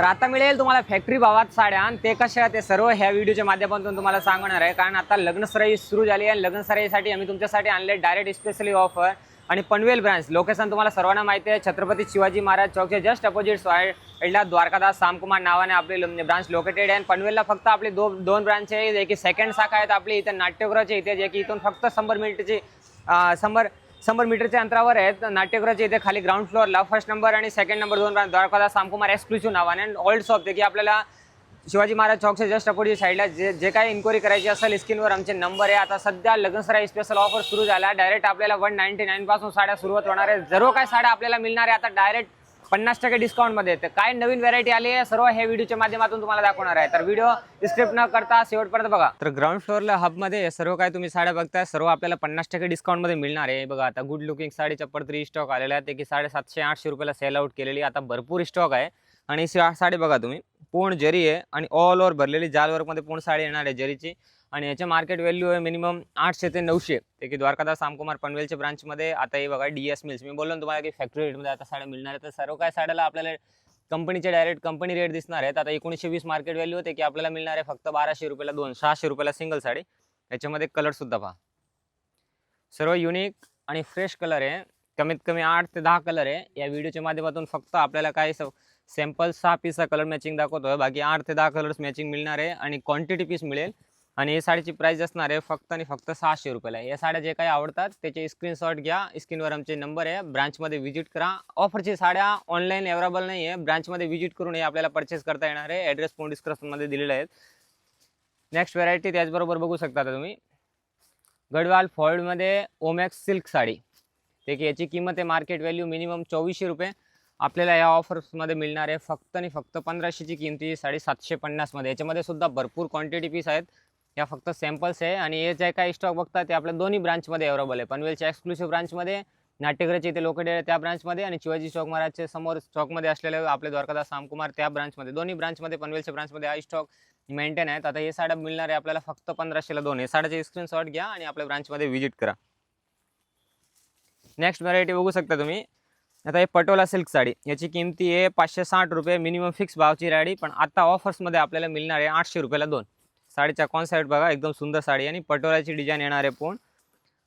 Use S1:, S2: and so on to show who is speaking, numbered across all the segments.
S1: तर आता मिळेल तुम्हाला फॅक्टरी भावात साड्या आणि ते कशा ते सर्व ह्या व्हिडिओच्या माध्यमातून तुम्हाला सांगणार आहे। कारण आता लग्नसराई सुरू झाली आहे। लग्नसराईसाठी आम्ही तुमच्यासाठी आणले डायरेक्ट स्पेशली ऑफर आणि पनवेल ब्रांच लोकेशन तुम्हाला सर्वांना माहिती आहे, छत्रपती शिवाजी महाराज चौकच्या जस्ट अपोजिट साइडला द्वारकादास सामकुमार नावाने आपली ब्रांच लोकेटेड आहे। पनवेलला फक्त आपली दोन ब्रांच आहे, जे की सेकंड शाखा आहेत आपली इथे नाट्यगृहाच्या इथे, जे की इथून फक्त 100 मीटरच्या अंतरावर आहेत। नाट्यगृहाच्या इथे खाली ग्राउंड फ्लोअरला फर्स्ट नंबर आणि सेकंड नंबर दोन ब्रांच द्वारकादास सामकुमार एक्सक्लुसिव्ह नावाने आणि ओल्ड शॉप, ते की आपल्याला शिवाजी महाराज चौकच्या जस्ट अपोजिट साईडला जे काही इन्क्वायरी करायची असेल स्क्रीनवर आमचे नंबर आहे। आता सध्या लग्नसराई स्पेशल ऑफर सुरू झाला, डायरेक्ट आपल्याला 199 पासून साड्या सुरुवात होणार आहे। सर्व काय साड्या आपल्याला मिळणार आहे आता डायरेक्ट 50% डिस्काउंटमध्ये। तर काय नवीन व्हरायटी आली आहे सर्व हे व्हिडिओच्या माध्यमातून तुम्हाला दाखवणार आहे, तर व्हिडिओ स्किप न करता शेवटपर्यंत बघा। तर ग्राउंड फ्लोअरला हबमध्ये सर्व काय तुम्ही साड्या बघताय सर्व आपल्याला 50% डिस्काउंटमध्ये मिळणार आहे। बघा आता गुड लुकिंग साडी चप्पल 3 स्टॉक आलेला आहे, ते की 750-800 रुपयाला सेल आउट केलेली आता भरपूर स्टॉक आहे। आणि साडी बघा तुम्ही पूर्ण जरी आहे आणि ऑल ओव्हर भरलेली जाल वर्कमध्ये पूर्ण साडी येणार आहे जरीची। आणि याचे मार्केट व्हॅल्यू आहे मिनिमम 800 ते 900, ते की द्वारकादास सामकुमार पनवेलच्या ब्रांचमध्ये। आता हे बघा DS मिल्स, मी बोललो ना तुम्हाला की फॅक्टरी रेटमध्ये आता साड्या मिळणार आहे। तर सर्व काय साड्याला आपल्याला कंपनीचे डायरेक्ट कंपनी रेट दिसणार आहेत। आता 1920 मार्केट व्हॅल्यू होते की आपल्याला मिळणार आहे फक्त 1200 रुपयाला 600 रुपयाला सिंगल साडी। याच्यामध्ये कलर सुद्धा पहा, सर्व युनिक आणि फ्रेश कलर आहे, कमीत कमी 8 ते 10 कलर आहे। या व्हिडिओच्या माध्यमातून फक्त आपल्याला काय सॅम्पल 6 पीसचा कलर मॅचिंग दाखवतोय, बाकी 8 ते 10 कलर्स मॅचिंग मिळणार आहे आणि क्वांटिटी पीस मिळेल। आणि या साडीची प्राइस असणार आहे फक्त आणि फक्त 600 रुपयाला। या साड्या जे काही आवडतात त्याचे स्क्रीनशॉट घ्या, स्क्रीनवर आमचे नंबर आहे, ब्रांचमध्ये व्हिजिट करा। ऑफरची साड्या ऑनलाईन अवेलेबल नाही आहे, ब्रांचमध्ये व्हिजिट करून हे आपल्याला परचेस करता येणार आहे। ॲड्रेस फोन डिस्क्रिप्शनमध्ये दिलेले आहेत। नेक्स्ट व्हरायटी त्याचबरोबर बघू शकता आता तुम्ही गडवाल फॉइडमध्ये ओमॅक्स सिल्क साडी, ते की याची किंमत आहे मार्केट व्हॅल्यू मिनिमम 2400 रुपये, आपल्याला या ऑफर्समध्ये मिळणार आहे फक्त आणि फक्त 1500ची किमती साडी 750 मध्ये। याच्यामध्ये सुद्धा भरपूर क्वांटिटी पीस आहेत, या फक्त सॅम्पल्स आहे। आणि हे जे काही स्टॉक बघतात ते आपल्या दोन्ही ब्रांचमध्ये अवेलेबल आहे, पनवेलच्या एक्सक्लुसिव्ह ब्रांचमध्ये, नाट्यगृहाच्या इथे लोकेटेड आहे त्या ब्रांचमध्ये, आणि शिवाजी चौक महाराजच्या समोर स्टॉकमध्ये असलेले आपले द्वारकादास सामकुमार त्या ब्रांचमध्ये। दोन्ही ब्रांचमध्ये पनवेलच्या ब्रांचमध्ये हा स्टॉक मेंटेन आहेत। आता हे साड्या मिळणार आहे आपल्याला फक्त 1500ला 2। हे साड्याचे स्क्रीनशॉट घ्या आणि आपल्या ब्रांचमध्ये व्हिजिट करा। नेक्स्ट व्हरायटी बघू शकता तुम्ही, आता हे पटोला सिल्क साडी, याची किमती आहे 560 रुपये मिनिमम फिक्स भावची राडी, पण आता ऑफर्समध्ये आपल्याला मिळणार आहे 800 रुपयाला 2। साडीचा कॉन्सेप्ट बघा, एकदम सुंदर साडी आणि पटोलाची डिझाईन येणार आहे पूर्ण,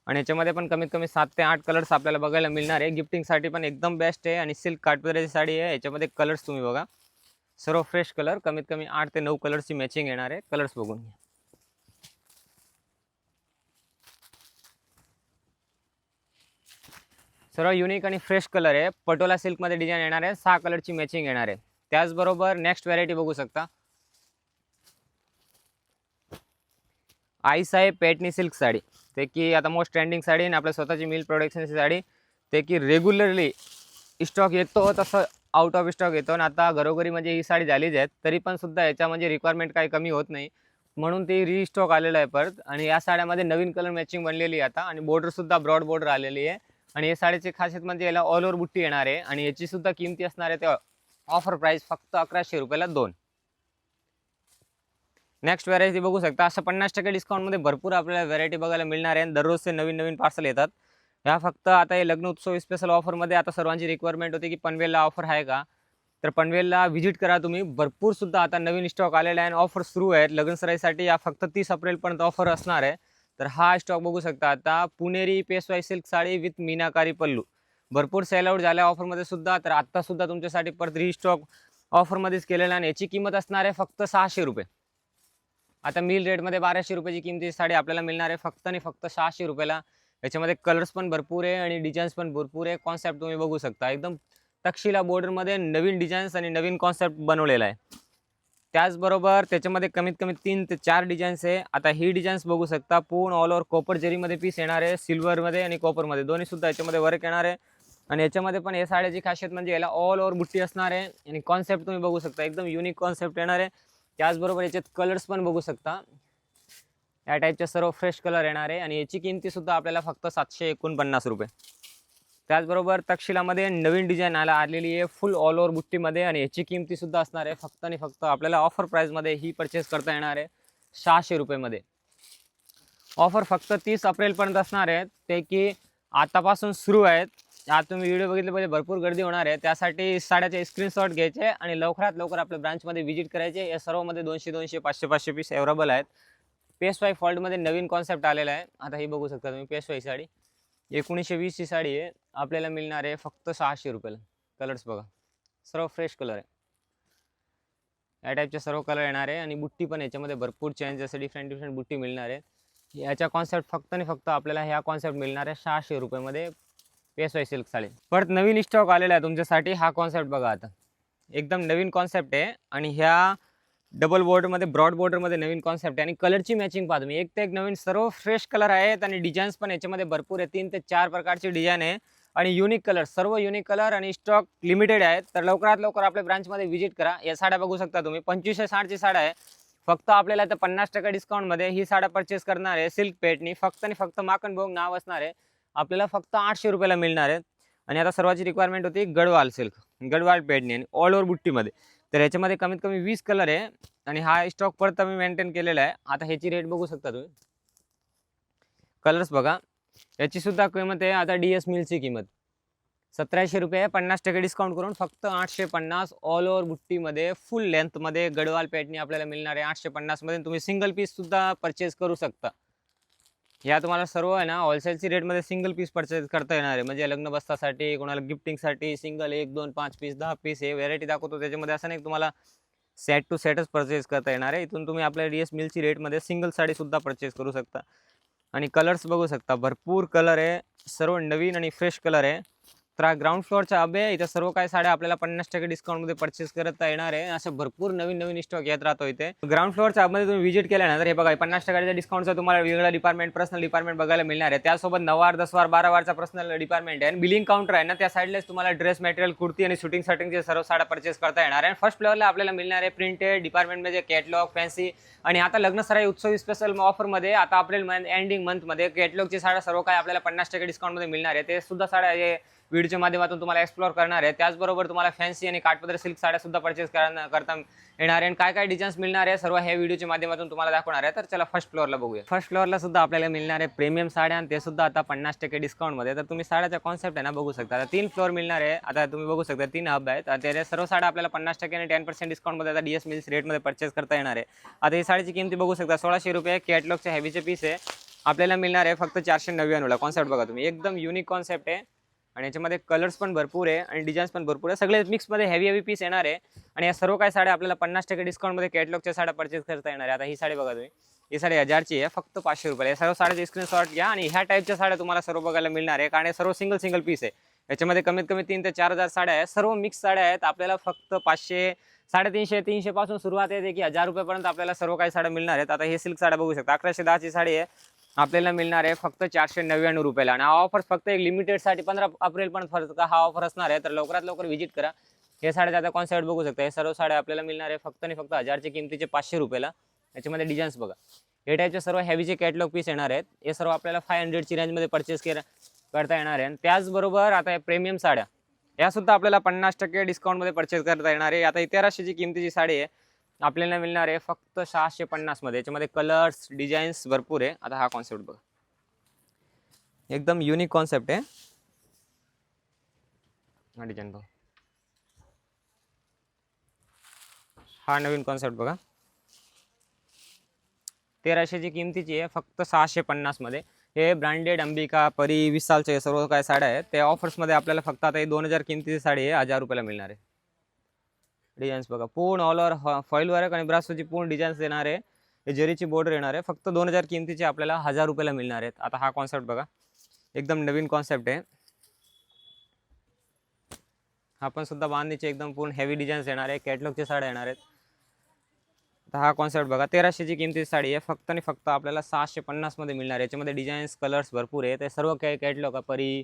S1: आणि याच्यामध्ये पण कमीत कमी 7 ते 8 कलर्स आपल्याला बघायला मिळणार आहे। गिफ्टिंगसाठी पण एकदम बेस्ट आहे आणि सिल्क काठपदराची साडी आहे। याच्यामध्ये कलर्स तुम्ही बघा सर्व फ्रेश कलर, कमीत कमी 8 ते 9 कलर्सची मॅचिंग येणार आहे। कलर्स बघून घ्या, सर्व युनिक आणि फ्रेश कलर आहे। पटोला सिल्कमध्ये डिझाईन येणार आहे, 6 कलरची मॅचिंग येणार आहे। त्याचबरोबर नेक्स्ट व्हरायटी बघू शकता आईसाहेब पेटनी सिल्क साडी, ते की आता मोस्ट ट्रेंडिंग साडी आणि आपल्या स्वतःची मिल प्रोडक्शनची साडी, ते की रेग्युलरली स्टॉक येतो तसं आउट ऑफ स्टॉक येतो। आणि आता घरोघरी म्हणजे ही साडी झालीच आहे, तरी पण सुद्धा याच्या म्हणजे रिक्वायरमेंट काही कमी होत नाही, म्हणून ती रिस्टॉक आलेलं आहे परत। आणि या साड्यामध्ये नवीन कलर मॅचिंग बनलेली आहे आता, आणि बॉर्डर सुद्धा ब्रॉड बॉर्डर आलेली आहे। आणि या साडीची खासियत म्हणजे याला ऑल ओव्हर बुट्टी येणार आहे, आणि याची सुद्धा किमती असणार आहे ते ऑफर प्राइस फक्त 1100 रुपयाला 2। नेक्स्ट व्हरायटी बघू शकता, असं 50% डिस्काउंटमध्ये भरपूर आपल्याला व्हरायटी बघायला मिळणार आहे। दररोजचे नवीन नवीन पार्सल येतात, ह्या फक्त आता हे लग्न उत्सव स्पेशल ऑफरमध्ये। आता सर्वांची रिक्वायरमेंट होती की पनवेलला ऑफर आहे का, तर पनवेलला व्हिजिट करा तुम्ही, भरपूर सुद्धा आता नवीन स्टॉक आलेला आहे आणि ऑफर सुरू आहेत। लग्नसराईसाठी या फक्त 30 एप्रिलपर्यंत ऑफर असणार आहे। तर हा स्टॉक बघू शकता, आता पुणेरी पेशवाई सिल्क साडी विथ मीनाकारी पल्लू, भरपूर सेल आउट झाल्या ऑफरमध्ये सुद्धा, तर आत्ता सुद्धा तुमच्यासाठी परत रिस्टॉक ऑफरमध्येच केलेला, आणि याची किंमत असणार आहे फक्त 600 रुपये। आता मिल रेटमध्ये 1200 रुपयाची किमती साडी आपल्याला मिळणार आहे फक्त आणि फक्त 600 रुपयाला। याच्यामध्ये कलर्स पण भरपूर आहे आणि डिझाईन्स पण भरपूर आहे। कॉन्सेप्ट तुम्ही बघू शकता, एकदम तक्षिला बॉर्डरमध्ये नवीन डिझाईन्स आणि नवीन कॉन्सेप्ट बनवलेला आहे। त्याचबरोबर त्याच्यामध्ये कमीत कमी 3 ते 4 डिझाईन्स आहे। आता ही डिझाईन्स बघू शकता, पूर्ण ऑल ओव्हर कॉपर जरीमध्ये पीस येणार आहे, सिल्वरमध्ये आणि कॉपरमध्ये दोन्ही सुद्धा याच्यामध्ये वर्क येणार आहे। आणि याच्यामध्ये पण या साड्याची खासियत म्हणजे याला ऑल ओव्हर बुट्टी असणार आहे, आणि कॉन्सेप्ट तुम्ही बघू शकता एकदम युनिक कॉन्सेप्ट येणार आहे। त्याचबरोबर याच्यात कलर्स पण बघू शकता, या टाईपचे सर्व फ्रेश कलर येणार आहे, आणि याची किमती सुद्धा आपल्याला फक्त 749 रुपये। त्याचबरोबर तक्षशिलामध्ये नवीन डिझाईन आलेली आहे फुल ऑल ओव्हर बुट्टीमध्ये, आणि याची किमती सुद्धा असणार आहे फक्त आणि फक्त आपल्याला ऑफर प्राइसमध्ये ही परचेस करता येणार आहे 600 रुपयेमध्ये। ऑफर फक्त 30 एप्रिलपर्यंत असणार आहेत, ते की आतापासून सुरू आहेत। आज तुम्ही व्हिडिओ बघितले पाहिजे, भरपूर गर्दी होणार आहे. त्यासाठी साड्याचे स्क्रीनशॉट घ्यायचे आणि लवकरात लवकर आपल्या ब्रांचमध्ये व्हिजिट करायचे. या सर्वमध्ये 200-200, 500-500 पीस अवेलेबल आहेत. पेशवाई फॉल्टमध्ये नवीन कॉन्सेप्ट आलेला आहे. आता ही बघू शकता तुम्ही, पेशवाई साडी 1920 ची साडी आहे. आपल्याला मिळणार आहे फक्त 600 रुपयाला. कलर्स बघा, सर्व फ्रेश कलर आहे. या टाईपचे सर्व कलर येणार आहे आणि बुट्टी पण याच्यामध्ये भरपूर चेंज, जसं डिफरंट बुट्टी मिळणार आहे. याचा कॉन्सेप्ट फक्त आणि फक्त आपल्याला ह्या कॉन्सेप्ट मिळणार आहे 600 रुपयामध्ये. पेशवाई सिल्क साडी परत नवीन स्टॉक आलेला आहे तुमच्यासाठी. हा कॉन्सेप्ट बघा, आता एकदम नवीन कॉन्सेप्ट आहे आणि ह्या डबल बॉर्डरमध्ये, ब्रॉड बॉर्डरमध्ये नवीन कॉन्सेप्ट आहे. आणि कलरची मॅचिंग पहा तुम्ही, एक ते एक नवीन सर्व फ्रेश कलर आहेत आणि डिझाईन्स पण याच्यामध्ये भरपूर आहे. 3 ते 4 प्रकारची डिझाईन आहे आणि युनिक कलर, सर्व युनिक कलर आणि स्टॉक लिमिटेड आहेत. तर लवकरात लवकर आपल्या ब्रांचमध्ये व्हिजिट करा. या साड्या बघू शकता तुम्ही, 2560 ची साड्या आहे. फक्त आपल्याला आता 50% डिस्काउंटमध्ये ही साड्या परचेस करणार आहे. सिल्क पेटनी फक्त आणि फक्त माखन भोग नाव असणार आहे. आपल्याला फक्त 800 रुपयाला मिळणार आहे. आणि आता सर्वांची रिक्वायरमेंट होती गडवाल सिल्क, गडवाल पेडणी आणि ऑल ओव्हर बुट्टीमध्ये. तर याच्यामध्ये कमीत कमी 20 कलर आहे आणि हा स्टॉक परत आम्ही मेंटेन केलेला आहे. आता ह्याची रेट बघू शकता तुम्ही, कलर्स बघा. याची सुद्धा किंमत आहे आता DS मिलची किंमत 1700 रुपये, 50% डिस्काउंट करून फक्त 850. ऑल ओव्हर बुट्टीमध्ये फुल लेंथमध्ये गडवाल पेटणी आपल्याला मिळणार आहे 850 मध्ये. तुम्ही सिंगल पीस सुद्धा परचेस करू शकता. या तुम्हाला सर्व आहे ना होलसेलची रेटमध्ये सिंगल पीस परचेस करता येणार आहे. म्हणजे लग्न बस्तासाठी, कोणाला गिफ्टिंगसाठी सिंगल 1, 2, 5 पीस, 10 पीस हे व्हेरायटी दाखवतो. त्याच्यामध्ये असं नाही तुम्हाला सेट टू सेटच परचेस करता येणार आहे. इथून तुम्ही आपल्या DS मिलची रेटमध्ये सिंगल साडी सुद्धा परचेस करू शकता. आणि कलर्स बघू शकता, भरपूर कलर आहे, सर्व नवीन आणि फ्रेश कलर आहे. तर ग्राउंड फ्लोअरच्या अबे इथं सर्व काही साड्या आपल्याला 50% डिस्काउंटमध्ये परचेस करता येणार आहे. असे भरपूर नवीन स्टॉक येत राहतो इथे. ग्राउंड फ्लोअरच्या अबमध्ये तुम्ही व्हिजिट केल्यानंतर हे बघा 50% डिस्काउंटचा तुम्हाला वेगळा डिपार्टमेंट, पर्सनल डिपार्टमेंट बघायला मिळणार आहे. त्यासोबत 9वार, 10वार, 12वारचा पर्सनल डिपार्टमेंट आहे आणि बिलिंग काउंटर आहे ना, त्या साईडलाच तुम्हाला ड्रेस मटेरियल, कुर्ती आणि शूटिंगचे सर्व साड्या परचेस करता येणार आहे. फर्स्ट फ्लोअरला आपल्याला मिळणार आहे प्रिंटेड डिपार्टमेंटमध्ये कॅटलॉग, फॅन्सी. आणि आता लग्नसराई उत्सव स्पेशल ऑफरमध्ये आता एप्रिल एंडिंग मंथमध्ये कॅटलॉगची साड्या सर्व काय आपल्याला 50% डिस्काउंटमध्ये मिळणार आहे. ते सुद्धा साड्या व्हिडिओच्या माध्यमातून तुम्हाला एक्सप्लोर करणार आहे. त्याचबरोबर तुम्हाला फॅन्सी आणि काठपदर सिल्क साड्या सुद्धा परचेस करता येणार आहे. आणि काय डिझाईन्स मिळणार आहे सर्व ह्या व्हिडिओच्या माध्यमातून तुम्हाला दाखवणार आहे. तर चला फर्स्ट फ्लोअरला बघूया. फर्स्ट फ्लोअरला सुद्धा आपल्याला मिळणार आहे प्रीमियम साड्या आणि ते सुद्धा आता 50% डिस्काउंटमध्ये. तर तुम्ही साड्याचा कॉन्सेप्ट आहे ना बघू शकता. आता 3 फ्लोअर मिळणार आहे. आता तुम्ही बघू शकता 3 हब आहेत. त्या सर्व साड्या आपल्याला 50% आणि 10% डिस्काउंटमध्ये आता DS मिल्स रेटमध्ये परचेस करता येणार आहे. आता ही साडीची किंमत बघू शकता 1600 रुपये. कॅटलॉगचे हेवीचे पीस आहे, आपल्याला मिळणार आहे फक्त 499ला. कॉन्सेप्ट बघा तुम्ही, एकदम युनिक कॉन्सेप्ट आहे आणि याच्यामध्ये कलर्स पण भरपूर आहे आणि डिझाईन्स पण भरपूर आहे. सगळे मिक्समध्ये हेवी पीस येणार आहे. आणि या सर्व काही साड्या आपल्याला 50% डिस्काउंटमध्ये कॅटलॉगच्या साड्या परचेस करता येणार आहे. आता ही साडी बघा तुम्ही, ही साडी 1000ची आहे, फक्त 500 रुपयाला. या सर्व साड्याचे स्क्रीनशॉट घ्या आणि ह्या टाईपच्या साड्या तुम्हाला सर्व बघायला मिळणार आहे. कारण सर्व सिंगल पीस आहे. याच्यामध्ये कमीत कमी 3 ते 4000 साड्या आहेत. सर्व मिक्स साड्या आहेत. आपल्याला फक्त 500, 350, 300 पासून सुरुवात आहे की 1000 रुपयापर्यंत आपल्याला सर्व काही साड्या मिळणार आहेत. आता हे सिल्क साड्या बघू शकता, 1110ची साडी आहे, आपल्याला मिळणार आहे फक्त 499 रुपयाला. आणि हा ऑफर फक्त एक लिमिटेडसाठी 15 एप्रिल पर्यंत हा ऑफर असणार आहे. तर लवकरात लवकर व्हिजिट करा. हे साड्या आता कॉन्सेप्ट बघू शकता. हे सर्व साड्या आपल्याला मिळणार आहे फक्त आणि फक्त 1000च्या किमतीचे 500 रुपयाला. याच्यामध्ये डिझाईन्स बघा, हे टाईपचे सर्व हेवीचे कॅटलॉग पीस येणार आहेत. हे सर्व आपल्याला 500ची रेंजमध्ये परचेस करता येणार आहे. त्याचबरोबर आता प्रीमियम साड्या या सुद्धा आपल्याला 50% डिस्काउंटमध्ये परचेस करता येणार आहे. आता 1300ची किमतीची साडी आहे, आपल्याला मिळणार आहे फक्त 650 मध्ये. याच्यामध्ये कलर्स, डिझाईन्स भरपूर आहे. आता हा कॉन्सेप्ट बघा, एकदम युनिक कॉन्सेप्ट आहे. हा डिझाईन बघा, हा नवीन कॉन्सेप्ट बघा. 1300ची किमतीची आहे, फक्त 650 मध्ये. हे ब्रँडेड अंबिका, परी, विशालचे सर्व काय साड्या आहेत. त्या ऑफर्समध्ये आपल्याला फक्त आता 2000 किमतीची साडी आहे 1000 रुपयाला मिळणार आहे. डिझाईन्स बघा, पूर्ण ऑल ओव्हर फॉईल वर्क आणि ब्रासोची पूर्ण डिझाईन्स येणार आहे. हे जरीची बॉर्डर येणार आहे. फक्त 2000 किमतीचे आपल्याला 1000 रुपयाला मिळणार आहेत. आता हा कॉन्सेप्ट बघा, एकदम नवीन कॉन्सेप्ट आहे. हा पण सुद्धा बांधणीचे एकदम पूर्ण हेवी डिझाईन्स येणार आहे. कॅटलॉगच्या साड्या येणार आहेत. तर हा कॉन्सेप्ट बघा, 1300ची किमतीची साडी आहे, फक्त आणि फक्त आपल्याला 650 मध्ये मिळणार आहे. याच्यामध्ये डिझाईन्स, कलर्स भरपूर आहे. ते सर्व काही कॅटलॉग, परी,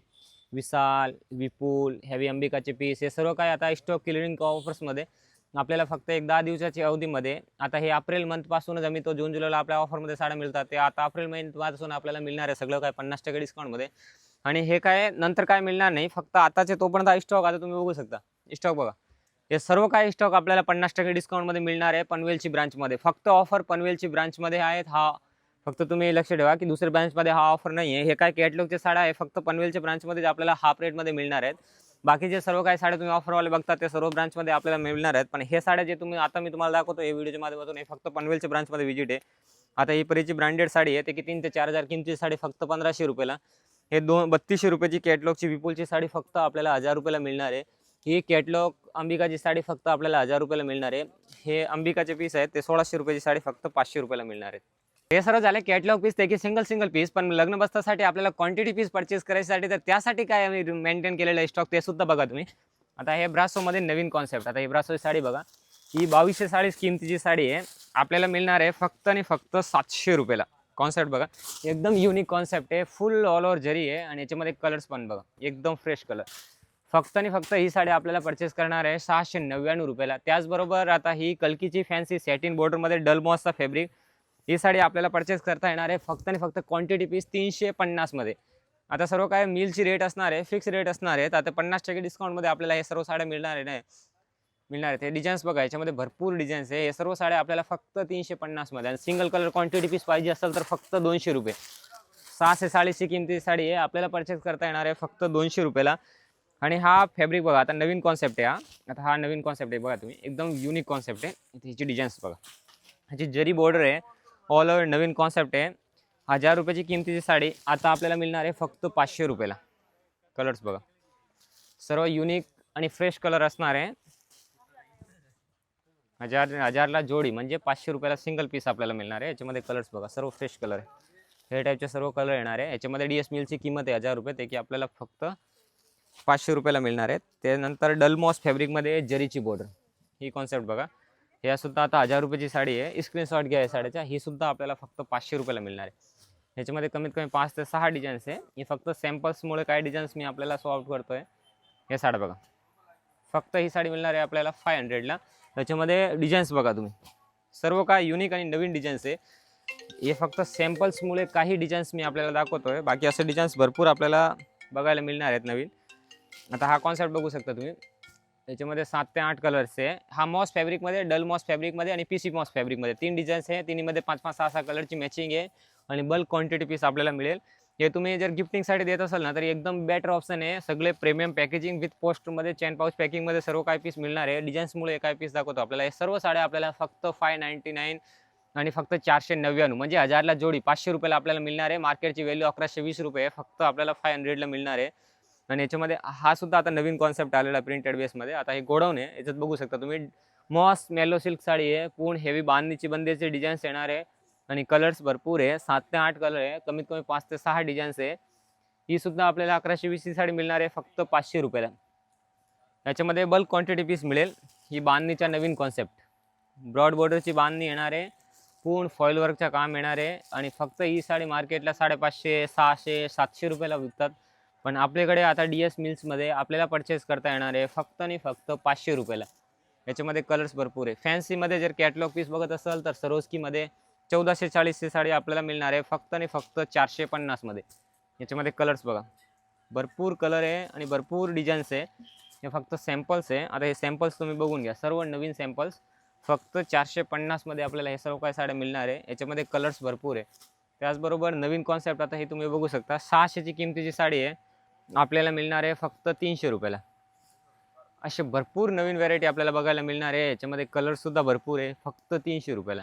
S1: विशाल, विपुल, हेवी अंबिकाचे पीस, हे सर्व काय आता स्टॉक क्लिअरिंग ऑफर्समध्ये आपल्याला फक्त एक 10 दिवसाची अवधीमध्ये. आता हे एप्रिल मंथपासूनच आम्ही तो जून जुलैला आपल्या ऑफरमध्ये साड्या मिळतात. ते आता एप्रिल महिन्यापासून आपल्याला मिळणार आहे सगळं काय 50% डिस्काउंटमध्ये. आणि हे काय नंतर काय मिळणार नाही, फक्त आताचे तोपर्यंत स्टॉक. आता तुम्ही बघू शकता स्टॉक बघा, हे सर्व काही स्टॉक आपल्याला 50% डिस्काउंटमध्ये मिळणार आहे पनवेलची ब्रांचमध्ये. फक्त ऑफर पनवेलची ब्रांचमध्ये आहेत. हा फक्त तुम्ही लक्ष ठेवा की दुसऱ्या ब्रांचमध्ये हा ऑफर नाही आहे. हे काय कॅटलॉगच्या साड्या आहे, फक्त पनवेलच्या ब्रांचमध्ये आपल्याला हाफ रेटमध्ये मिळणार आहेत. बाकीचे सर्व काही साड्या तुम्ही ऑफरवाले बघता ते सर्व ब्रांचमध्ये आपल्याला मिळणार आहेत. पण हे साड्या जे तुम्ही आता मी तुम्हाला दाखवतो हे व्हिडिओच्या माध्यमातून, हे फक्त पनवेलच्या ब्रांचमध्ये व्हिजिट आहे. आता ही परीची ब्रँडेड साडी आहे, ते की 3 ते 4,000 किमतीची साडी फक्त 1,500 रुपयाला. हे 3200 रुपयाची कॅटलॉगची विपुलची साडी फक्त आपल्याला 1000 रुपयाला मिळणार आहे. ही कॅटलॉग अंबिकाची साडी फक्त आपल्याला 1000 रुपयाला मिळणार आहे. हे अंबिकाचे पीस आहेत ते 1600 रुपयाची साडी फक्त 500 रुपयाला मिळणार आहेत. हे सर्व झाले कॅटलॉग पीस, ते की सिंगल पीस. पण लग्न बस्तासाठी आपल्याला क्वांटिटी पीस परचेस करायसाठी, तर त्यासाठी काय आम्ही मेंटेन केलेलं स्टॉक ते सुद्धा बघा तुम्ही. आता हे ब्रासोमध्ये नवीन कॉन्सेप्ट, आता ही ब्रासोची साडी बघा, ही 2240 किमतीची साडी आहे, आपल्याला मिळणार आहे फक्त आणि फक्त 700 रुपयाला. कॉन्सेप्ट बघा, एकदम युनिक कॉन्सेप्ट आहे, फुल ऑल ओव्हर जरी आहे आणि याच्यामध्ये कलर्स पण बघा एकदम फ्रेश कलर. फक्त आणि फक्त ही साडी आपल्याला परचेस करणार आहे 699 रुपयाला. त्याचबरोबर आता ही कल्कीची फॅन्सी सॅटिन बॉर्डरमध्ये डल मॉसचा फॅब्रिक, ही साडी आपल्याला परचेस करता येणार आहे फक्त आणि फक्त क्वांटिटी पीस 350 मध्ये. आता सर्व काय मिलची रेट असणार आहे, फिक्स रेट असणार आहेत. आता 50% डिस्काउंटमध्ये आपल्याला हे सर्व साड्या मिळणार आहेत. हे डिझाईन्स बघा, याच्यामध्ये भरपूर डिझाईन्स आहे. हे सर्व साड्या आपल्याला फक्त 350 मध्ये. आणि सिंगल कलर क्वांटिटी पीस पाहिजे असेल तर फक्त 200 रुपये. 640ची किमतीची साडी आहे, आपल्याला परचेस करता येणार आहे फक्त 200 रुपयाला. आणि हा फॅब्रिक बघा, आता नवीन कॉन्सेप्ट आहे आता हा नवीन कॉन्सेप्ट आहे बघा तुम्ही, एकदम युनिक कॉन्सेप्ट आहे. हिची डिझाईन्स बघा, ह्याची जरी बॉर्डर आहे, ऑल ओव्हर नवीन कॉन्सेप्ट आहे. 1000 रुपयाची किमतीची साडी आता आपल्याला मिळणार आहे फक्त 500 रुपयाला. कलर्स बघा, सर्व युनिक आणि फ्रेश कलर असणार आहे. 1000ला जोडी म्हणजे 500 रुपयाला सिंगल पीस आपल्याला मिळणार आहे. याच्यामध्ये कलर्स बघा, सर्व फ्रेश कलर आहे. हे टाईपचे सर्व कलर येणार आहे. याच्यामध्ये DS मिलची किंमत आहे 1000 रुपये, ते की आपल्याला फक्त 500 रुपयाला मिळणार आहेत. त्यानंतर डलमॉस फॅब्रिकमध्ये जरीची बॉर्डर, ही कॉन्सेप्ट बघा, ह्या सुद्धा आता 1000 रुपयाची साडी आहे. स्क्रीनशॉट घ्या या साडीचा, ही सुद्धा आपल्याला फक्त 500 रुपयाला मिळणार आहे. ह्याच्यामध्ये कमीत कमी 5 ते 6 डिझाईन्स आहे. हे फक्त सॅम्पल्समुळे काय डिझाईन्स मी आपल्याला सॉल्व करतोय. हे साड्या बघा, फक्त ही साडी मिळणार आहे आपल्याला 500ला. त्याच्यामध्ये डिझाईन्स बघा तुम्ही, सर्व काय युनिक आणि नवीन डिझाईन्स आहे. हे फक्त सॅम्पल्समुळे काही डिझाईन्स मी आपल्याला दाखवतोय, बाकी असे डिझाईन्स भरपूर आपल्याला बघायला मिळणार आहेत नवीन. आता हा कॉन्सेप्ट बघू शकता तुम्ही, याच्यामध्ये 7 ते 8 कलर्स आहे. हा मॉस फॅब्रिकमध्ये, डल मॉस फॅब्रिकमध्ये आणि PC मॉस फॅब्रिकमध्ये 3 डिझाईन्स आहे. तिन्हीमध्ये 5-5, 6-6 कलरची मॅचिंग आहे आणि बल्क क्वांटिटी पीस आपल्याला मिळेल. हे तुम्ही जर गिफ्टिंगसाठी देत असाल ना, तर एकदम बेटर ऑप्शन आहे. सगळे प्रीमियम पॅकेजिंग विथ पोस्टमध्ये, चेन पाऊच पॅकिंगमध्ये सर्व काय पीस मिळणार आहे. डिझाईन्समुळे काय पीस दाखवतो आपल्याला. हे सर्व साड्या आपल्याला फक्त 599 आणि फक्त 499 म्हणजे 1000ला जोडी 500 रुपयाला आपल्याला मिळणार आहे. मार्केटची व्हॅल्यू 1120 रुपये आहे, फक्त आपल्याला 500ला मिळणार आहे. आणि याच्यामध्ये हा सुद्धा आता नवीन कॉन्सेप्ट आलेला प्रिंटेड बेसमध्ये. आता हे गोडाऊन आहे, याच्यात बघू शकता तुम्ही, मॉस मेलो सिल्क साडी आहे, पूर्ण हेवी बांधणीची बंदीचे डिझाईन्स येणार आहे आणि कलर्स भरपूर आहे. 7 ते 8 कलर आहे, कमीत कमी 5 ते 6 डिझाईन्स आहे. ही सुद्धा आपल्याला 1120 साडी मिळणार आहे फक्त 500 रुपयाला. याच्यामध्ये बल्क क्वांटिटी पीस मिळेल. ही बांधणीचा नवीन कॉन्सेप्ट, ब्रॉड बॉर्डरची बांधणी येणार आहे, पूर्ण फॉईल वर्कचं काम येणार आहे. आणि फक्त ही साडी मार्केटला 550, 600, 700 रुपयाला विकतात. पण आपल्याकडे आता DS मिल्समध्ये आपल्याला परचेस करता येणार आहे फक्त आणि फक्त 500 रुपयाला. याच्यामध्ये कलर्स भरपूर आहे. फॅन्सीमध्ये जर कॅटलॉग पीस बघत असाल तर सरोस्कीमध्ये 1440ची साडी आपल्याला मिळणार आहे फक्त आणि फक्त 450 मध्ये. याच्यामध्ये कलर्स बघा, भरपूर कलर आहे आणि भरपूर डिझाईन्स आहे. हे फक्त सॅम्पल्स आहे. आता हे सॅम्पल्स तुम्ही बघून घ्या, सर्व नवीन सॅम्पल्स फक्त 450 मध्ये आपल्याला हे सर्व काय साड्या मिळणार आहे. याच्यामध्ये कलर्स भरपूर आहे. त्याचबरोबर नवीन कॉन्सेप्ट आता हे तुम्ही बघू शकता, 600ची किमतीची साडी आहे, आपल्याला मिळणार आहे फक्त 300 रुपयाला. असे भरपूर नवीन व्हरायटी आपल्याला बघायला मिळणार आहे. याच्यामध्ये कलर सुद्धा भरपूर आहे, फक्त 300 रुपयाला.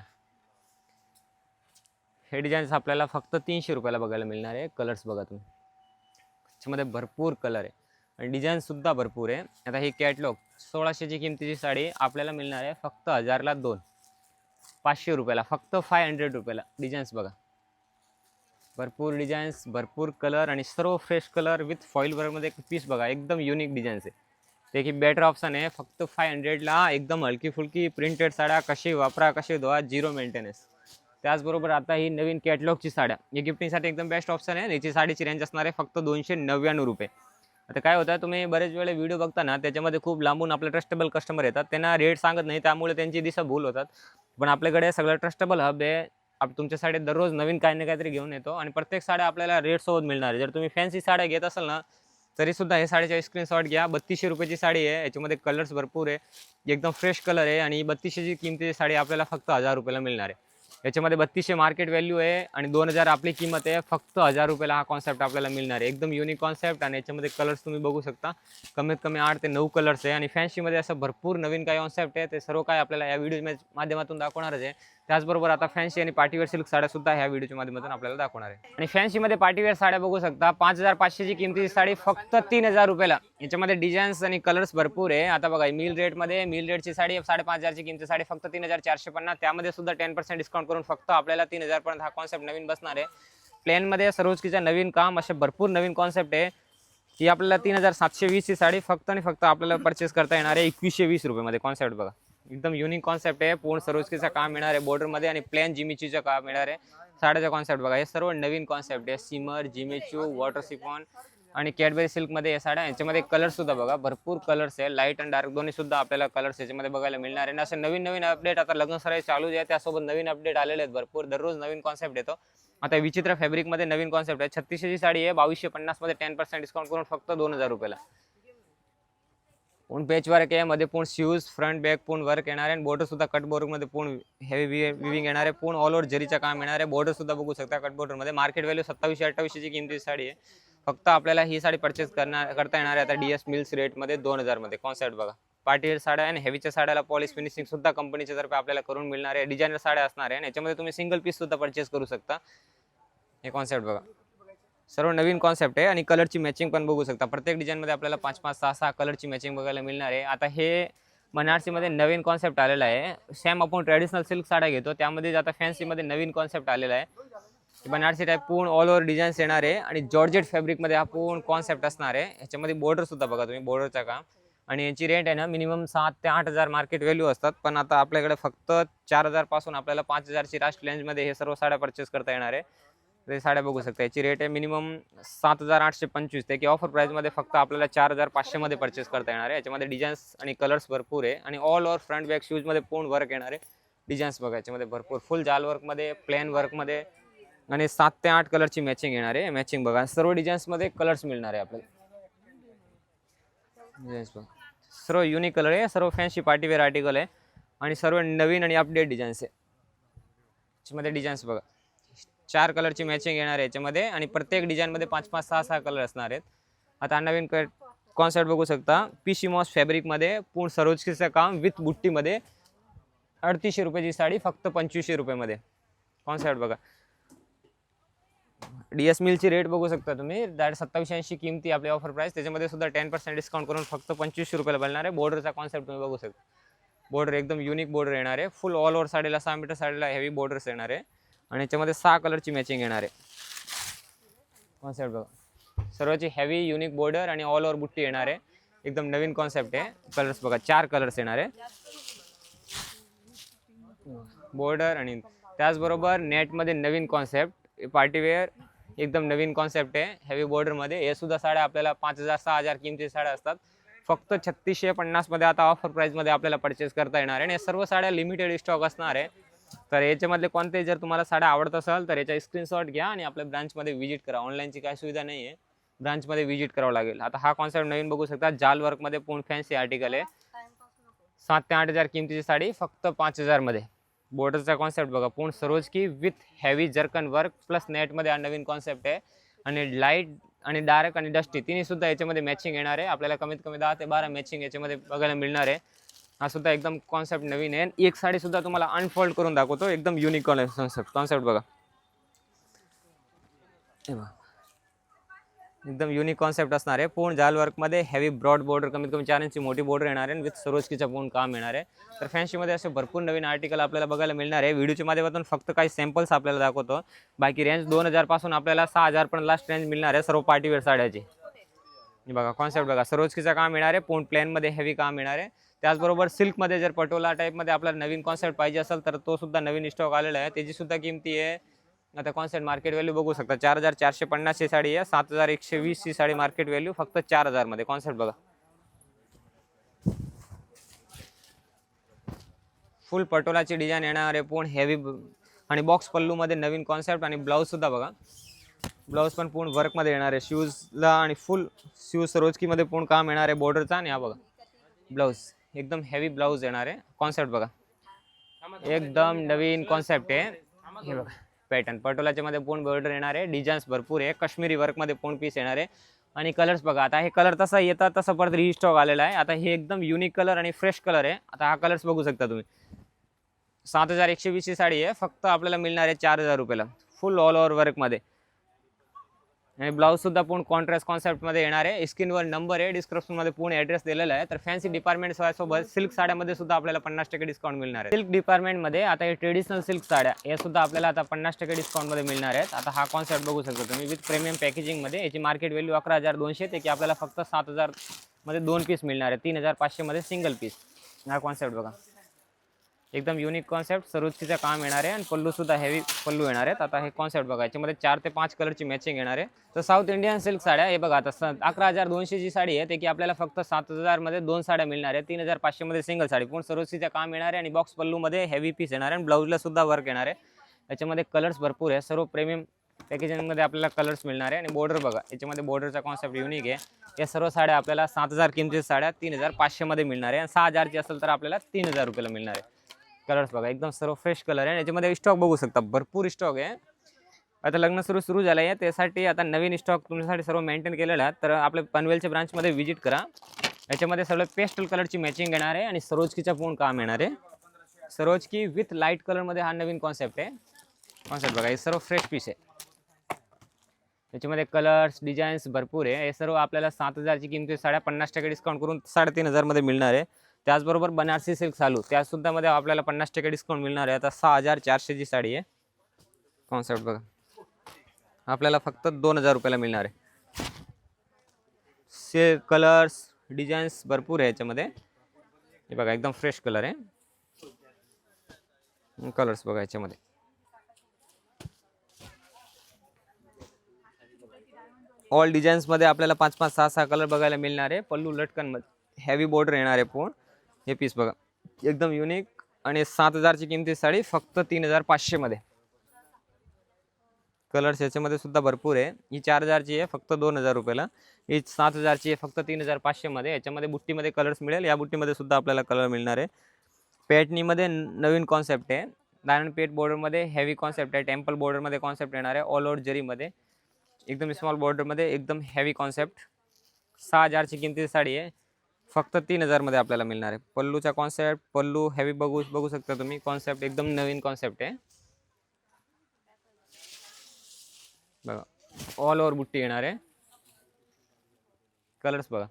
S1: हे डिझाईन्स आपल्याला फक्त 300 रुपयाला बघायला मिळणार आहे. कलर्स बघा तुम्ही, याच्यामध्ये भरपूर कलर आहे आणि डिझाईन सुद्धा भरपूर आहे. आता ही कॅटलॉग 1600ची किमतीची साडी आपल्याला मिळणार आहे फक्त 1000ला 2, 500 रुपयाला, फक्त 500 रुपयाला. डिझाईन्स बघा, भरपूर डिझाईन्स, भरपूर कलर आणि सर्व फ्रेश कलर विथ फॉईल वर्कमध्ये एक पीस बघा, एकदम युनिक डिझाईन्स आहे. ते की बेटर ऑप्शन आहे. फक्त 500ला एकदम हलकी फुलकी प्रिंटेड साड्या, कशी वापरा कशी धुवा, 0 मेंटेनन्स. त्याचबरोबर आता ही नवीन कॅटलॉगची साड्या, ही गिफ्टिंगसाठी एकदम बेस्ट ऑप्शन आहे. याची साडीची रेंज असणार आहे फक्त 299 रुपये. आता काय होतं, तुम्ही बरेच वेळे व्हिडिओ बघता ना, त्याच्यामध्ये खूप लांबून आपले ट्रस्टेबल कस्टमर येतात, त्यांना रेट सांगत नाही, त्यामुळे त्यांची दिशाभूल होतात. पण आपल्याकडे सगळं ट्रस्टेबल हब आहे. तुमच्यासाठी दररोज नवीन काही ना काहीतरी घेऊन येतो आणि प्रत्येक साड्या आपल्याला रेटसोबत मिळणार आहे. जर तुम्ही फॅन्सी साड्या घेत असाल ना, तरीसुद्धा हे साडीचा स्क्रीनशॉट घ्या. 3200 रुपयाची साडी आहे, याच्यामध्ये कलर्स भरपूर आहे, एकदम फ्रेश कलर आहे आणि 3200ची किमतीची साडी आपल्याला फक्त 1000 रुपयाला मिळणार आहे. याच्यामध्ये 3200 मार्केट व्हॅल्यू आहे आणि 2000 आपली किंमत आहे. फक्त 1000 रुपयाला हा कॉन्सेप्ट आपल्याला मिळणार आहे. एकदम युनिक कॉन्सेप्ट आणि याच्यामध्ये कलर्स तुम्ही बघू शकता, कमीत कमी 8 ते 9 कलर्स आहे आणि फॅन्सीमध्ये असं भरपूर नवीन काही कॉन्सेप्ट आहे. ते सर्व काय आपल्याला या व्हिडिओ माध्यमातून दाखवणारच आहे. त्याचबरोबर आता फॅन्सी आणि पार्टीवेअर सिल्क साड्या सुद्धा ह्या व्हिडिओच्या माध्यमातून आपल्याला दाखवणार आहे. आणि फॅन्सीमध्ये पार्टीवेअर साड्या बघू शकता, 5500ची किमतीची साडी फक्त 3000 रुपयाला. याच्यामध्ये डिझाईन्स आणि कलर्स भरपूर आहे. आता बघा मिल रेटची साडी 5500ची किमती साडी फक्त 3450, त्यामध्ये सुद्धा 10% डिस्काउंट करून फक्त आपल्याला 3000 पर्यंत हा कॉन्सेप्ट नवीन बसणार आहे. प्लेनमध्ये सरोजकीचं नवीन काम, असे भरपूर नवीन कॉन्सेप्ट आहे. ही आपल्याला 3720 ची साडी फक्त आणि फक्त आपल्याला परचेस करता येणार आहे 2120 रुपयामध्ये. कॉन्सेप्ट बघा, एकदम युनिक कॉन्सेप्ट आहे. पूर्ण सरोजकीचं काम मिळणार आहे बॉर्डरमध्ये आणि प्लेन जिमिचूचं काम मिळणार आहे. साड्याचा कॉन्सेप्ट बघा, हे सर्व नवीन कॉन्सेप्ट आहे. सिमर, जिमिचू, वॉटर सिफॉन आणि कॅडबरी सिल्कमध्ये या साड्या. याच्यामध्ये कलर सुद्धा बघा, भरपूर कलर्स आहे, लाईट आणि डार्क दोन्ही सुद्धा आपल्याला कलर्स याच्यामध्ये बघायला मिळणार आहे. आणि असं नवीन नवीन अपडेट आता लग्न सराई चालू आहे, त्यासोबत नवीन अपडेट आलेले आहेत भरपूर. दररोज नवीन कॉन्सेप्ट येतो. आता विचित्र फॅब्रिकमध्ये नवीन कॉन्सेप्ट आहे. 3600ची साडी आहे 2250 मध्ये 10% डिस्काउंट करून फक्त 2000 रुपयाला. पूर्ण पेच वर्क आहे, मध्ये पूर्ण शूज फ्रंट बॅक पूर्ण वर्क येणार आहे आणि बॉर्डर सुद्धा कट बॉर्डर मध्ये पूर्ण हेवी विविंग येणार आहे. पूर्ण ऑल ओव्हर जरीचं काम येणार आहे. बॉर्डर सुद्धा बघू शकता कट बॉर्डर मध्ये. मार्केट व्हॅल्यू 2700-2800ची किमतीची साडी आहे. फक्त आपल्याला ही साडी परचेस करता येणार आहे आता DS मिल्स रेट मध्ये 2000 मध्ये. कॉन्सेप्ट बघा, पार्टीवेअर साड्या आणि हेवीच्या साड्याला पॉलिश फिनिशिंग सुद्धा कंपनीच्या तर्फे आपल्याला करून मिळणार आहे. डिझायनर साड्या असणार आहे आणि याच्यामध्ये तुम्ही सिंगल पीस सुद्धा परचेस करू शकता. हे कॉन्सेप्ट बघा, सर्व नवीन कॉन्सेप्ट आहे आणि कलरची मॅचिंग पण बघू शकता. प्रत्येक डिझाईनमध्ये आपल्याला 5-5, 6-6 कलरची मॅचिंग बघायला मिळणार आहे. आता हे बनारसीमध्ये नवीन कॉन्सेप्ट आलेला आहे. सेम आपण ट्रेडिशनल सिल्क साड्या घेतो, त्यामध्ये आता फॅन्सीमध्ये नवीन कॉन्सेप्ट आलेला आहे. बनारसी टाईप पूर्ण ऑल ओव्हर डिझाईन्स येणार आहे आणि जॉर्जेट फॅब्रिकमध्ये हा पूर्ण कॉन्सेप्ट असणार आहे. ह्याच्यामध्ये बॉर्डर सुद्धा बघा तुम्ही, बॉर्डरचं काम. आणि याची रेट आहे ना मिनिमम 7 ते 8000 मार्केट व्हॅल्यू असतात, पण आता आपल्याकडे फक्त 4000 पासून आपल्याला 5000ची रास्ट रेंजमध्ये हे सर्व साड्या परचेस करता येणार आहे. ते साड्या बघू शकता. याची रेट आहे मिनिमम 7825 ते की ऑफर प्राइसमध्ये फक्त आपल्याला 4500 मध्ये परचेस करता येणार आहे. याच्यामध्ये डिझाईन्स आणि कलर्स भरपूर आहे आणि ऑल ओव्हर फ्रंट बॅक शूजमध्ये पूर्ण वर्क येणार आहे. डिझाईन्स बघा याच्यामध्ये भरपूर, फुल जाल वर्कमध्ये, प्लेन वर्कमध्ये आणि 7 ते 8 कलरची मॅचिंग येणार आहे. मॅचिंग बघा, सर्व डिझाईन्समध्ये कलर्स मिळणार आहे आपल्याला. डिझाईन्स बघा, सर्व युनिक कलर आहे, सर्व फॅन्सी पार्टीवेअर आर्टिकल आहे आणि सर्व नवीन आणि अपडेट डिझाईन्स आहे. याच्यामध्ये डिझाईन्स बघा, 4 कलरची मॅचिंग येणार आहे याच्यामध्ये आणि प्रत्येक डिझाईनमध्ये 5-5, 6-6 कलर असणार आहेत. आता नवीन कॉन्सेप्ट बघू शकता, पीसी मॉस फॅब्रिकमध्ये पूर्ण सरोजकीचं काम विथ बुट्टीमध्ये 3800 रुपयाची साडी फक्त 2500 रुपयामध्ये. कॉन्सेप्ट बघा, DS मिलची रेट बघू शकता तुम्ही, 2780 किमती आपली ऑफर प्राइस. त्याच्यामध्ये सुद्धा 10% डिस्काउंट करून फक्त 2500 रुपयाला बनणार आहे. बॉर्डरचा कॉन्सेप्ट तुम्ही बघू शकता, बॉर्डर एकदम युनिक बॉर्डर येणार आहे. फुल ऑल ओव्हर साडीला 6 मीटर साडीला हेवी बॉर्डर्स येणार आहे आणि याच्यामध्ये 6 कलरची मॅचिंग येणार आहे. कॉन्सेप्ट बघा, सर्वची हेवी युनिक बॉर्डर आणि ऑल ओव्हर बुट्टी येणार आहे. एकदम नवीन कॉन्सेप्ट आहे. कलर्स बघा, 4 कलर्स येणार आहे बॉर्डर आणि त्याचबरोबर नेटमध्ये नवीन कॉन्सेप्ट पार्टीवेअर एकदम नवीन कॉन्सेप्ट आहे हेवी बॉर्डरमध्ये. हे सुद्धा साड्या आपल्याला 5000-6000 किमती साड्या असतात, फक्त 3650 मध्ये आता ऑफर प्राइसमध्ये आपल्याला परचेस करता येणार आहे. आणि सर्व साड्या लिमिटेड स्टॉक असणार आहे. तर याच्यामधले कोणते जर तुम्हाला साड्या आवडत असेल तर याचा स्क्रीनशॉट घ्या आणि आपल्या ब्रांचमध्ये व्हिजिट करा. ऑनलाईनची काही सुविधा नाही आहे, ब्रांचमध्ये व्हिजिट करावं लागेल. आता हा कॉन्सेप्ट नवीन बघू शकता, जाल वर्कमध्ये पूर्ण फॅन्सी आर्टिकल आहे. 7 ते 8000 किमतीची साडी फक्त 5000 मध्ये. बॉर्डरचा कॉन्सेप्ट बघा, पूर्ण सरोजकी with heavy zircon work plus नेटमध्ये हा नवीन कॉन्सेप्ट आहे. आणि लाईट आणि डार्क आणि डस्टी तिन्ही सुद्धा याच्यामध्ये मॅचिंग येणार आहे. आपल्याला कमीत कमी 10 ते 12 मॅचिंग याच्यामध्ये बघायला मिळणार आहे. हा सुद्धा एकदम कॉन्सेप्ट नवीन आहे. एक साडी सुद्धा तुम्हाला अनफोल्ड करून दाखवतो, एकदम युनिक कॉन्सेप्ट बघा. एकदम युनिक कॉन्सेप्ट असणार आहे. पूर्ण जाल वर्कमध्ये हेवी ब्रॉड बॉर्डर, कमीत कमी 4 इंची मोठी बॉर्डर येणार आहे विथ सरोजकीचं पूर्ण काम येणार आहे. तर फॅन्सीमध्ये असे भरपूर नवीन आर्टिकल आपल्याला बघायला मिळणार आहे. व्हिडिओच्या माध्यमातून फक्त काही सॅम्पल्स आपल्याला दाखवतो. बाकी रेंज 2000 पासून आपल्याला 6000 पण लास्ट रेंज मिळणार आहे सर्व पार्टीवेअर साड्याची. बघा कॉन्सेप्ट बघा, सरोजकीचं काम येणार आहे, पूर्ण प्लेनमध्ये हेवी काम येणार आहे. त्याचबरोबर सिल्कमध्ये जर पटोला टाईपमध्ये आपल्याला नवीन कॉन्सेप्ट पाहिजे असेल तर तो सुद्धा नवीन स्टॉक आलेला आहे. त्याची सुद्धा किमती आहे, आता कॉन्सेप्ट मार्केट व्हॅल्यू बघू शकता, 4450 ची साडी आहे. 7120 ची साडी मार्केट व्हॅल्यू फक्त 4000 मध्ये. कॉन्सेप्ट बघा, फुल पटोलाची डिझाईन येणार आहे, पूर्ण हेवी आणि बॉक्स पल्लू मध्ये नवीन कॉन्सेप्ट. आणि ब्लाऊज सुद्धा बघा, ब्लाऊज पण पूर्ण वर्क मध्ये येणार आहे शूजला आणि फुल शूज सरोजकी मध्ये पूर्ण काम येणार आहे बॉर्डरचा. आणि हा बघा ब्लाऊज एकदम हेवी ब्लाऊज येणार आहे. कॉन्सेप्ट बघा, एकदम नवीन कॉन्सेप्ट आहे. हे बघा पॅटर्न पटोलाच्या मध्ये पूर्ण बॉर्डर येणार आहे, डिझाईन्स भरपूर आहे, काश्मीरी वर्क मध्ये पूर्ण पीस येणार आहे. आणि कलर्स बघा, आता हे कलर तसा येतात तसं परत रिस्टॉक आलेला आहे. आता हे एकदम युनिक कलर आणि फ्रेश कलर आहे. आता हा कलर्स बघू शकता तुम्ही. 7120 ची साडी आहे, फक्त आपल्याला मिळणार आहे 4000 रुपयाला, फुल ऑल ओव्हर वर्क मध्ये. आणि ब्लाऊज सुद्धा पूर्ण कॉन्ट्रास्ट कॉन्सेप्ट मध्ये येणार आहे. स्क्रीनवर नंबर आहे, डिस्क्रिप्शन मध्ये पूर्ण ॲड्रेस दिलेला आहे. तर फॅन्सी डिपार्टमेंट सोबत सिल्क साड्यामध्ये सुद्धा आपल्याला 50% डिस्काउंट मिळणार आहे. सिल्क डिपार्टमेंट मध्ये आता हे ट्रेडिशनल सिल्क साड्या हे सुद्धा आपल्याला आता 50% डिस्काउंट मध्ये मिळणार आहेत. आता हा कॉन्सेप्ट बघू शकता तुम्ही विथ प्रीमियम पॅकेजिंग मध्ये. याची मार्केट व्हॅल्यू 11200 ते की आपल्याला फक्त 7000 मध्ये 2 पीस मिळणार आहे, 3500 मध्ये सिंगल पीस. हा कॉन्सेप्ट बघा, एकदम युनिक कॉन्सेप्ट, सरोजकीचं काम येणार आहे आणि पल्लू सुद्धा हेवी पल्लू येणार आहेत. आता हे कॉन्सेप्ट बघा, याच्यामध्ये 4 ते 5 कलरची मॅचिंग येणार आहे. तर साऊथ इंडियन सिल्क साड्या हे बघा, आता 11200 जी साडी आहे ते की आपल्याला फक्त 7000 मध्ये 2 साड्या मिळणार आहे, 3500 मध्ये सिंगल साडी. पूर्ण सरोजकीचं काम येणार आहे आणि बॉक्स पल्लू मध्ये हेवी पीस येणार आहे आणि ब्लाऊजला सुद्धा वर्क येणार आहे. याच्यामध्ये कलर्स भरपूर आहे, सर्व प्रीमियम पॅकेजिंग मध्ये आपल्याला कलर्स मिळणार आहे. आणि बॉर्डर बघा, याच्यामध्ये बॉर्डरचा कॉन्सेप्ट युनिक आहे. या सर्व साड्या आपल्याला 7000 किमतीच्या साड्या 3500 मध्ये मिळणार आहे आणि 6000 ची असेल तर आपल्याला 3000 रुपयाला मिळणार आहे. कलर्स बघा, एकदम सर्व फ्रेश कलर आहे. याच्यामध्ये स्टॉक बघू शकता, भरपूर स्टॉक आहे. आता लग्न सुरू झालं आहे, त्यासाठी आता नवीन स्टॉक तुमच्यासाठी सर्व मेंटेन केलेला आहे. तर आपल्या पनवेलच्या ब्रांचमध्ये व्हिजिट करा. याच्यामध्ये सर्व पेस्टल कलरची मॅचिंग येणार आहे आणि सरोजकीचं पूर्ण काम येणार आहे. सरोजकी विथ लाईट कलरमध्ये हा नवीन कॉन्सेप्ट आहे. कॉन्सेप्ट बघा, हे सर्व फ्रेश पीस आहे. याच्यामध्ये कलर्स डिझाईन्स भरपूर आहे. हे सर्व आपल्याला 7000 ची किंमत साड्या 50% डिस्काउंट करून 3500 मध्ये मिळणार आहे. त्याचबरोबर बनारसी सिल्क चालू त्यासुद्धा मध्ये आपल्याला 50% डिस्काउंट मिळणार आहे. आता 6400 ची साडी आहे. कॉन्सेप्ट बघा, आपल्याला फक्त 2000 रुपयाला मिळणार आहे. कलर्स डिझाईन्स भरपूर आहे याच्यामध्ये. हे बघा, एकदम फ्रेश कलर आहे. कलर्स बघा, याच्यामध्ये ऑल डिझाईन्स मध्ये आपल्याला 5-5, 6-6 कलर बघायला मिळणार आहे. पल्लू लटकन मध्ये हेवी बॉर्डर येणार आहे पूर्ण. हे पीस बघा, एकदम युनिक आणि 7000 ची किमती साडी फक्त 3500 मध्ये. कलर्स याच्यामध्ये सुद्धा भरपूर आहे. ही 4000 ची आहे फक्त 2000 रुपयाला. ही 7000 ची आहे फक्त 3500 मध्ये. याच्यामध्ये बुट्टीमध्ये कलर्स मिळेल. या बुट्टीमध्ये सुद्धा आपल्याला कलर मिळणार आहे. पॅटनीमध्ये नवीन कॉन्सेप्ट आहे. डायमंड पेट बॉर्डरमध्ये हेवी कॉन्सेप्ट आहे. टेम्पल बॉर्डरमध्ये कॉन्सेप्ट येणार आहे. ऑल ओव्हर जरीमध्ये एकदम स्मॉल बॉर्डरमध्ये एकदम हेवी कॉन्सेप्ट. 6000 ची किमतीची साडी आहे, फक्त 3000 मध्ये आपल्याला मिळणार आहे. पल्लूचा कॉन्सेप्ट, पल्लू हेवी बघू शकता तुम्ही. कॉन्सेप्ट एकदम नवीन कॉन्सेप्ट आहे बघा. ऑल ओव्हर बुट्टी येणार आहे. कलर्स बघा,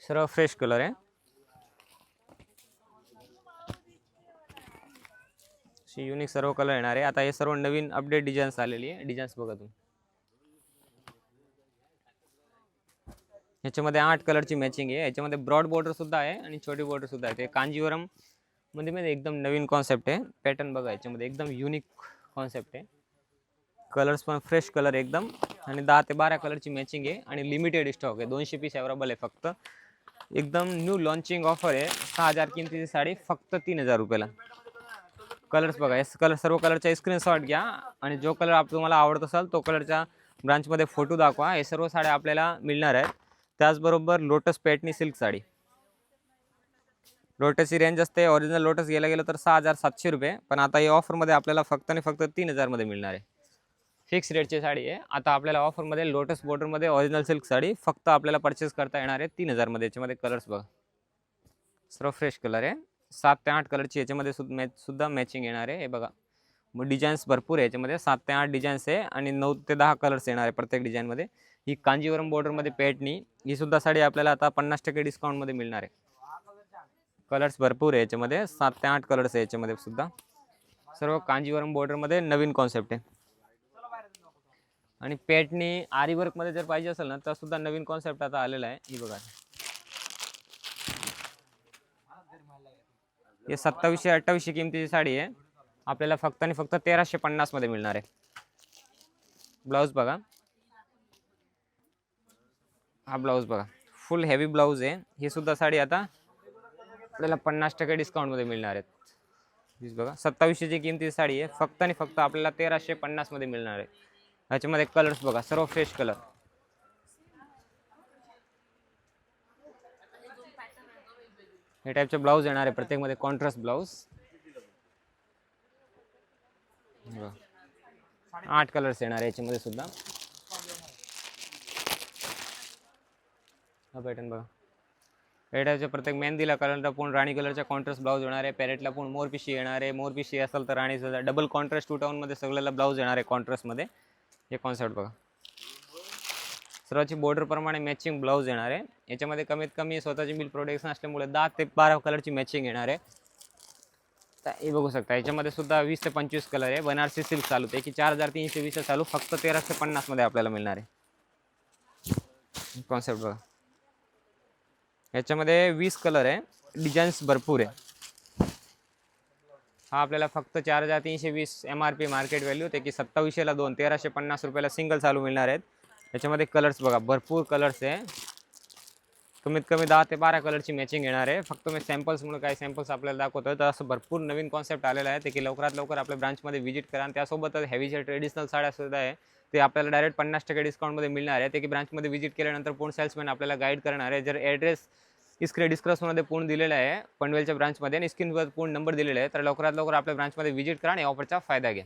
S1: सर्व फ्रेश कलर आहे. युनिक सर्व कलर येणार आहे. आता हे सर्व नवीन अपडेट डिझाईन्स आलेली आहे. डिझाईन्स बघा तुम्ही. याच्यामध्ये 8 कलरची मॅचिंग आहे. याच्यामध्ये ब्रॉड बॉर्डर सुद्धा आहे आणि छोटी बॉर्डर सुद्धा आहे. ते कांजीवरम मध्ये एकदम नवीन कॉन्सेप्ट आहे. पॅटर्न बघा, याच्यामध्ये एकदम युनिक कॉन्सेप्ट आहे. कलर्स पण फ्रेश कलर एकदम आणि 10 ते 12 कलरची मॅचिंग आहे आणि लिमिटेड स्टॉक आहे. 200 पीस अवेलेबल आहे फक्त. एकदम न्यू लॉन्चिंग ऑफर आहे. 6000 किमतीची साडी फक्त 3000 रुपयाला. कलर्स बघा, हे कलर सर्व कलरचा स्क्रीनशॉट घ्या आणि जो कलर तुम्हाला आवडत असेल तो कलरच्या ब्रांचमध्ये फोटो दाखवा. हे सर्व साड्या आपल्याला मिळणार आहेत. त्याचबरोबर लोटस पॅटनी सिल्क साडी. लोटसची रेंज असते ओरिजिनल लोटस गेलं तर 6700 रुपये, पण आता या ऑफरमध्ये आपल्याला फक्त आणि फक्त 3000 मध्ये मिळणार आहे. फिक्स रेटची साडी आहे. आता आपल्याला ऑफरमध्ये लोटस बॉर्डरमध्ये ओरिजिनल सिल्क साडी फक्त आपल्याला परचेस करता येणार आहे 3000 मध्ये. याच्यामध्ये कलर्स बघा, सर्व फ्रेश कलर आहे. 7 ते 8 कलरची याच्यामध्ये सुद्धा मॅचिंग येणार आहे. हे बघा, मग डिझाईन्स भरपूर आहे याच्यामध्ये. 7 ते 8 डिझाईन्स आहे आणि 9 ते 10 कलर्स येणार आहे प्रत्येक डिझाईनमध्ये. ही कांजीवरम बॉर्डरमध्ये पॅटनी ही सुद्धा साडी आपल्याला आता 50% डिस्काउंटमध्ये मिळणार आहे. कलर्स भरपूर आहे याच्यामध्ये. 7 ते 8 कलर्स आहे याच्यामध्ये सुद्धा. सर्व कांजीवरम बॉर्डरमध्ये नवीन कॉन्सेप्ट आहे. आणि पॅटनी आरी वर्कमध्ये जर पाहिजे असेल ना तर सुद्धा नवीन कॉन्सेप्ट आता आलेला आहे. ही बघा, हे 2700-2800 किमतीची साडी आहे. आपल्याला फक्त आणि फक्त 1350 मध्ये मिळणार आहे. ब्लाऊज बघा, हा ब्लाऊज बघा, फुल हेवी ब्लाऊज आहे. ही सुद्धा साडी आता आपल्याला 50% डिस्काउंटमध्ये मिळणार आहेत. बघा, 2700 ची किमतीची साडी आहे. फक्त आणि फक्त आपल्याला 1350 मध्ये मिळणार आहे. याच्यामध्ये कलर्स बघा, सर्व फ्रेश कलर. हे टाईपचे ब्लाऊज येणार आहे प्रत्येकमध्ये कॉन्ट्रास्ट ब्लाऊज. बघा. 8 कलर्स येणार आहे याच्यामध्ये सुद्धा. हा पॅटर्न बघा. पेट्याच्या प्रत्येक मेहंदीला कलरला पूर्ण राणी कलरचा कॉन्ट्रास्ट ब्लाऊज येणार आहे. पॅरेटला पूर्ण मोरपिशी येणार आहे. मोरपिशी असेल तर राणीचा डबल कॉन्ट्रास्ट 2 टोनमध्ये सगळ्याला ब्लाऊज येणार आहे कॉन्ट्रास्टमध्ये. हे कॉन्सेप्ट बघा. सर्वाची बॉर्डर प्रमाणे मॅचिंग ब्लाऊज येणार आहे. याच्यामध्ये कमीत कमी स्वतःची मिल प्रोडक्शन असल्यामुळे 10 ते 12 कलरची मॅचिंग येणार आहे. तर हे बघू शकता. याच्यामध्ये सुद्धा 20 ते 25 कलर आहे. बनारसी सिल्क चालू आहे की 4320 चालू, फक्त 1350 मध्ये आपल्याला मिळणार आहे. कॉन्सेप्ट बघा. याच्यामध्ये 20 कलर आहे. डिझाईन्स भरपूर आहे. हा आपल्याला फक्त 4320 MRP मार्केट व्हॅल्यू ते की 2700ला 2, 1350 रुपयाला सिंगल चालू मिळणार आहेत. याच्यामध्ये कलर्स बघा, भरपूर कलर्स आहे. कमीत कमी 10 ते 12 कलरची मॅचिंग येणार आहे. फक्त मी सॅम्पल्स म्हणून काही सॅम्पल्स आपल्याला दाखवतोय. तर असं भरपूर नवीन कॉन्सेप्ट आलेला आहे ते की लवकरात लवकर आपल्या ब्रांचमध्ये व्हिजिट करा. आणि त्यासोबतच हेवीच्या ट्रेडिशनल साड्या सुद्धा आहे ते आपल्याला डायरेक्ट 50% डिस्काउंटमध्ये मिळणार आहे. ते की ब्रांचमध्ये व्हिजिट केल्यानंतर पूर्ण सेल्समॅन आपल्याला गाईड करणार आहे. जर ॲड्रेस स्क्रीन डिस्क्रिप्शनमध्ये पूर्ण दिलेला आहे पनवेलच्या ब्रांचमध्ये आणि स्क्रीनवर पूर्ण नंबर दिलेला आहे. तर लवकरात लवकर आपल्या ब्रांचमध्ये व्हिजिट करा आणि ऑफरचा फायदा घ्या.